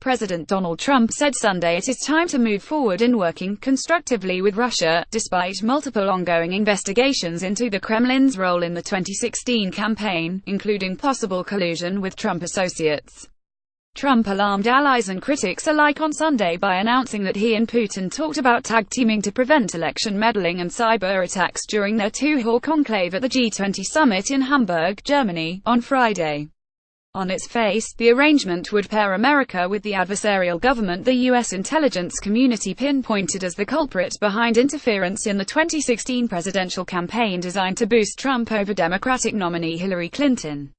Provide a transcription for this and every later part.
President Donald Trump said Sunday it is time to move forward in working constructively with Russia, despite multiple ongoing investigations into the Kremlin's role in the 2016 campaign, including possible collusion with Trump associates. Trump alarmed allies and critics alike on Sunday by announcing that he and Putin talked about tag-teaming to prevent election meddling and cyber attacks during their two-hour conclave at the G20 summit in Hamburg, Germany, on Friday. On its face, the arrangement would pair America with the adversarial government the U.S. intelligence community pinpointed as the culprit behind interference in the 2016 presidential campaign designed to boost Trump over Democratic nominee Hillary Clinton.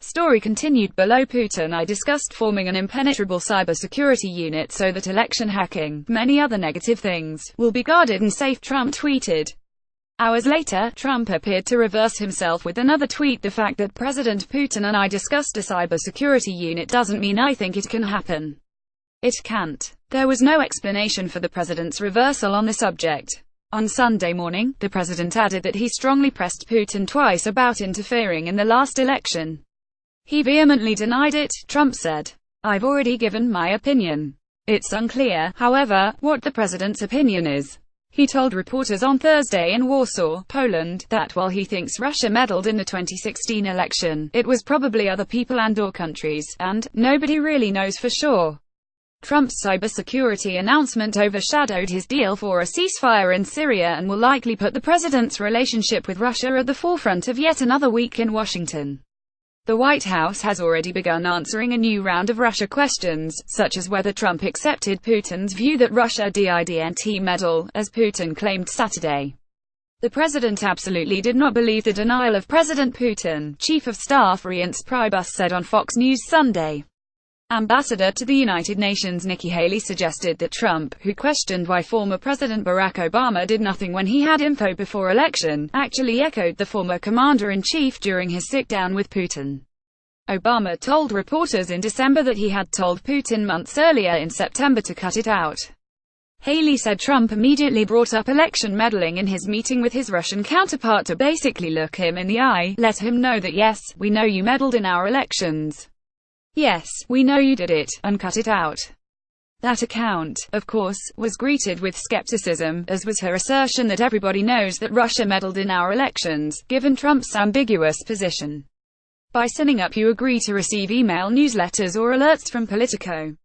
Story continued below. Putin I discussed forming an impenetrable cybersecurity unit so that election hacking, many other negative things, will be guarded and safe, Trump tweeted. Hours later, Trump appeared to reverse himself with another tweet. The fact that President Putin and I discussed a cybersecurity unit doesn't mean I think it can happen. It can't. There was no explanation for the president's reversal on the subject. On Sunday morning, the president added that he strongly pressed Putin twice about interfering in the last election. He vehemently denied it, Trump said. I've already given my opinion. It's unclear, however, what the president's opinion is. He told reporters on Thursday in Warsaw, Poland, that while he thinks Russia meddled in the 2016 election, it was probably other people and/or countries, and nobody really knows for sure. Trump's cybersecurity announcement overshadowed his deal for a ceasefire in Syria and will likely put the president's relationship with Russia at the forefront of yet another week in Washington. The White House has already begun answering a new round of Russia questions, such as whether Trump accepted Putin's view that Russia didn't meddle, as Putin claimed Saturday. The president absolutely did not believe the denial of President Putin, Chief of Staff Reince Priebus said on Fox News Sunday. Ambassador to the United Nations Nikki Haley suggested that Trump, who questioned why former President Barack Obama did nothing when he had info before election, actually echoed the former commander-in-chief during his sit-down with Putin. Obama told reporters in December that he had told Putin months earlier in September to cut it out. Haley said Trump immediately brought up election meddling in his meeting with his Russian counterpart to basically look him in the eye, let him know that yes, we know you meddled in our elections. Yes, we know you did it, and cut it out. That account, of course, was greeted with skepticism, as was her assertion that everybody knows that Russia meddled in our elections, given Trump's ambiguous position. By signing up you agree to receive email newsletters or alerts from Politico.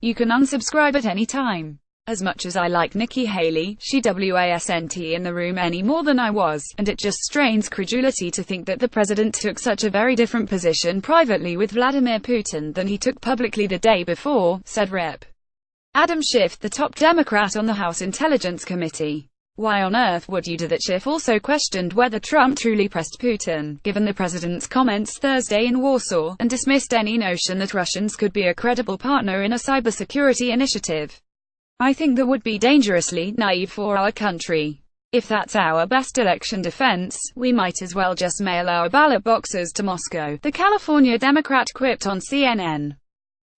You can unsubscribe at any time. As much as I like Nikki Haley, she wasn't in the room any more than I was, and it just strains credulity to think that the president took such a very different position privately with Vladimir Putin than he took publicly the day before, said Rep. Adam Schiff, the top Democrat on the House Intelligence Committee. Why on earth would you do that? Schiff also questioned whether Trump truly pressed Putin, given the president's comments Thursday in Warsaw, and dismissed any notion that Russians could be a credible partner in a cybersecurity initiative. I think that would be dangerously naive for our country. If that's our best election defense, we might as well just mail our ballot boxes to Moscow, the California Democrat quipped on CNN.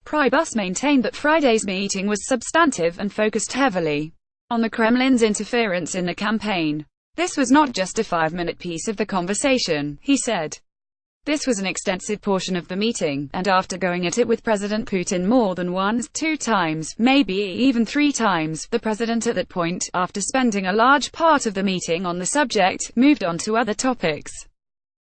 Priebus maintained that Friday's meeting was substantive and focused heavily on the Kremlin's interference in the campaign. This was not just a 5-minute piece of the conversation, he said. This was an extensive portion of the meeting, and after going at it with President Putin more than once, 2 times, maybe even 3 times, the president at that point, after spending a large part of the meeting on the subject, moved on to other topics.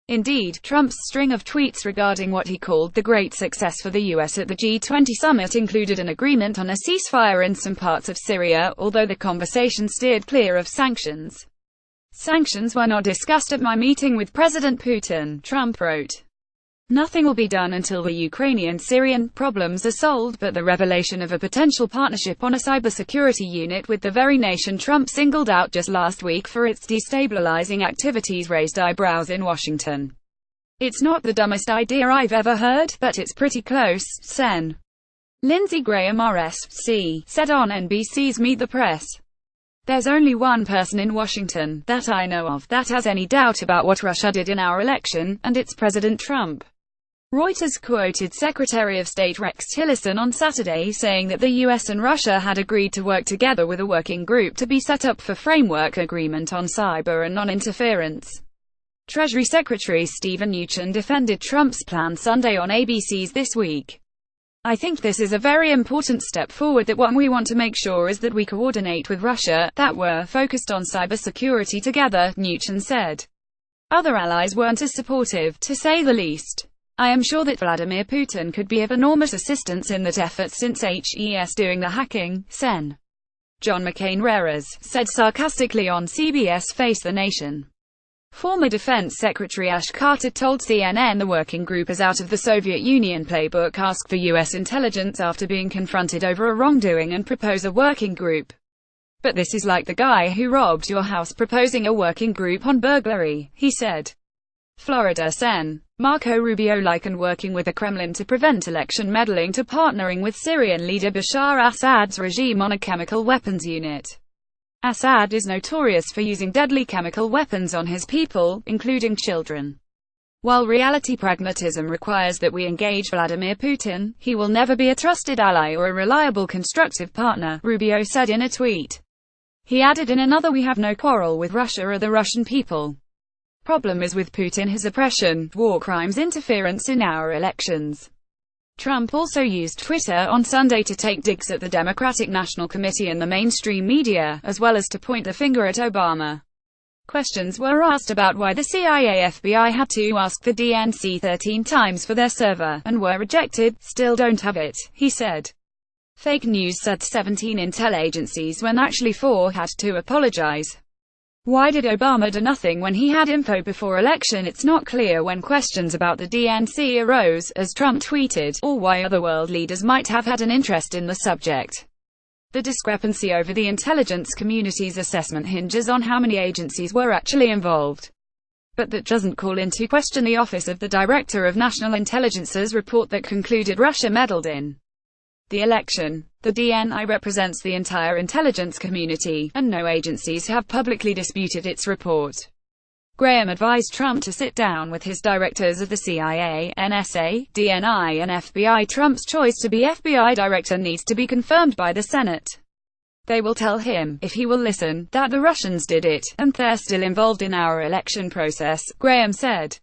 Indeed, Trump's string of tweets regarding what he called the great success for the U.S. at the G20 summit included an agreement on a ceasefire in some parts of Syria, although the conversation steered clear of sanctions. Sanctions were not discussed at my meeting with President Putin, Trump wrote. Nothing will be done until the Ukrainian-Syrian problems are solved, but the revelation of a potential partnership on a cybersecurity unit with the very nation Trump singled out just last week for its destabilizing activities raised eyebrows in Washington. It's not the dumbest idea I've ever heard, but it's pretty close, Sen. Lindsey Graham RSC, said on NBC's Meet the Press. There's only one person in Washington, that I know of, that has any doubt about what Russia did in our election, and it's President Trump. Reuters quoted Secretary of State Rex Tillerson on Saturday saying that the U.S. and Russia had agreed to work together with a working group to be set up for framework agreement on cyber and non-interference. Treasury Secretary Steven Mnuchin defended Trump's plan Sunday on ABC's This Week. I think this is a very important step forward. That what we want to make sure is that we coordinate with Russia, that we're focused on cybersecurity together, Mnuchin said. Other allies weren't as supportive, to say the least. I am sure that Vladimir Putin could be of enormous assistance in that effort since he's doing the hacking, Sen. John McCain-Reras said sarcastically on CBS Face the Nation. Former Defense Secretary Ash Carter told CNN the working group is out of the Soviet Union playbook, ask for U.S. intelligence after being confronted over a wrongdoing and propose a working group. But this is like the guy who robbed your house proposing a working group on burglary, he said. Florida Sen. Marco Rubio likened working with the Kremlin to prevent election meddling to partnering with Syrian leader Bashar Assad's regime on a chemical weapons unit. Assad is notorious for using deadly chemical weapons on his people, including children. While reality pragmatism requires that we engage Vladimir Putin, he will never be a trusted ally or a reliable constructive partner, Rubio said in a tweet. He added in another, we have no quarrel with Russia or the Russian people. Problem is with Putin, his oppression, war crimes, interference in our elections. Trump also used Twitter on Sunday to take digs at the Democratic National Committee and the mainstream media, as well as to point the finger at Obama. Questions were asked about why the CIA FBI had to ask the DNC 13 times for their server, and were rejected. Still don't have it, he said. Fake news, said 17 intel agencies when actually 4 had to apologize. Why did Obama do nothing when he had info before election? It's not clear when questions about the DNC arose, as Trump tweeted, or why other world leaders might have had an interest in the subject. The discrepancy over the intelligence community's assessment hinges on how many agencies were actually involved. But that doesn't call into question the Office of the Director of National Intelligence's report that concluded Russia meddled in the election. The DNI represents the entire intelligence community, and no agencies have publicly disputed its report. Graham advised Trump to sit down with his directors of the CIA, NSA, DNI and FBI. Trump's choice to be FBI director needs to be confirmed by the Senate. They will tell him, if he will listen, that the Russians did it, and they're still involved in our election process, Graham said.